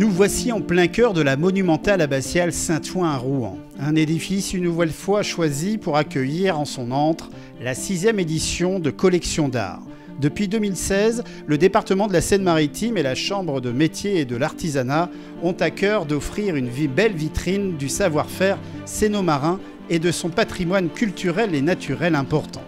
Nous voici en plein cœur de la monumentale abbatiale Saint-Ouen à Rouen. Un édifice une nouvelle fois choisi pour accueillir en son antre la 6e édition de Collection d'art. Depuis 2016, le département de la Seine-Maritime et la Chambre de métiers et de l'artisanat ont à cœur d'offrir une belle vitrine du savoir-faire séno-marin et de son patrimoine culturel et naturel important.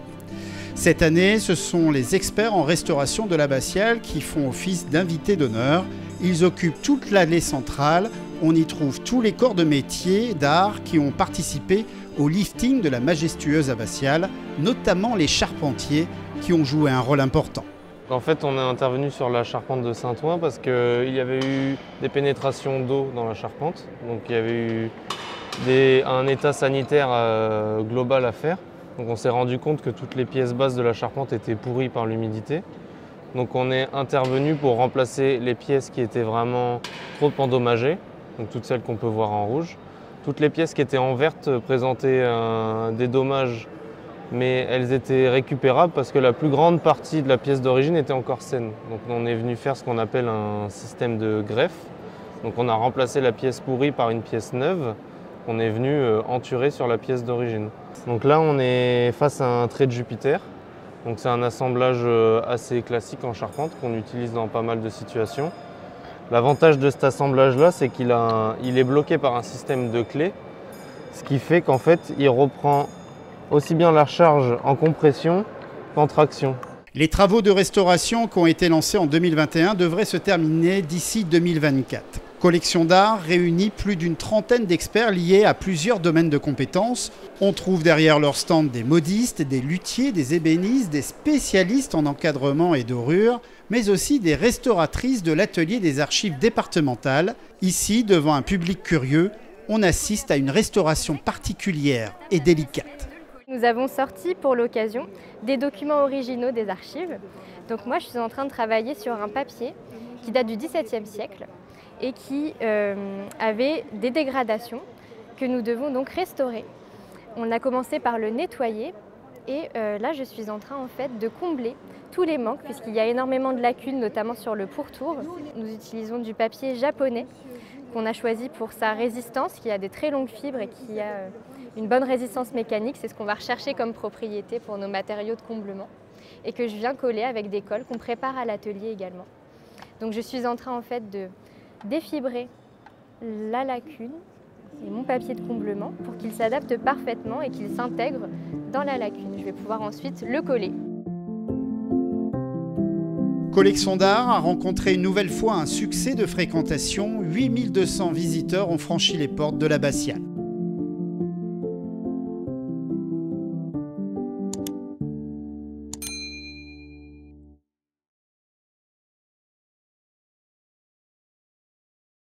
Cette année, ce sont les experts en restauration de l'abbatiale qui font office d'invités d'honneur. Ils occupent toute l'allée centrale. On y trouve tous les corps de métier d'art qui ont participé au lifting de la majestueuse abbatiale, notamment les charpentiers qui ont joué un rôle important. En fait, on est intervenu sur la charpente de Saint-Ouen parce qu'il y avait eu des pénétrations d'eau dans la charpente. Donc il y avait eu un état sanitaire global à faire. Donc on s'est rendu compte que toutes les pièces basses de la charpente étaient pourries par l'humidité. Donc on est intervenu pour remplacer les pièces qui étaient vraiment trop endommagées, donc toutes celles qu'on peut voir en rouge. Toutes les pièces qui étaient en verte présentaient des dommages, mais elles étaient récupérables parce que la plus grande partie de la pièce d'origine était encore saine. Donc on est venu faire ce qu'on appelle un système de greffe. Donc on a remplacé la pièce pourrie par une pièce neuve qu'on est venu enturer sur la pièce d'origine. Donc là on est face à un trait de Jupiter. Donc c'est un assemblage assez classique en charpente qu'on utilise dans pas mal de situations. L'avantage de cet assemblage-là, c'est qu'il est bloqué par un système de clés, ce qui fait qu'en fait, il reprend aussi bien la charge en compression qu'en traction. Les travaux de restauration qui ont été lancés en 2021 devraient se terminer d'ici 2024. Collection d'art réunit plus d'une trentaine d'experts liés à plusieurs domaines de compétences. On trouve derrière leur stand des modistes, des luthiers, des ébénistes, des spécialistes en encadrement et dorure, mais aussi des restauratrices de l'atelier des archives départementales. Ici, devant un public curieux, on assiste à une restauration particulière et délicate. Nous avons sorti pour l'occasion des documents originaux des archives. Donc moi, je suis en train de travailler sur un papier qui date du XVIIe siècle et qui avait des dégradations que nous devons donc restaurer. On a commencé par le nettoyer et là, je suis en train en fait de combler tous les manques puisqu'il y a énormément de lacunes, notamment sur le pourtour. Nous utilisons du papier japonais qu'on a choisi pour sa résistance, qui a des très longues fibres et qui a une bonne résistance mécanique. C'est ce qu'on va rechercher comme propriété pour nos matériaux de comblement et que je viens coller avec des colles qu'on prépare à l'atelier également. Donc je suis en train en fait de défibrer la lacune et mon papier de comblement pour qu'il s'adapte parfaitement et qu'il s'intègre dans la lacune. Je vais pouvoir ensuite le coller. Collection d'art a rencontré une nouvelle fois un succès de fréquentation. 8200 visiteurs ont franchi les portes de l'abbatiale.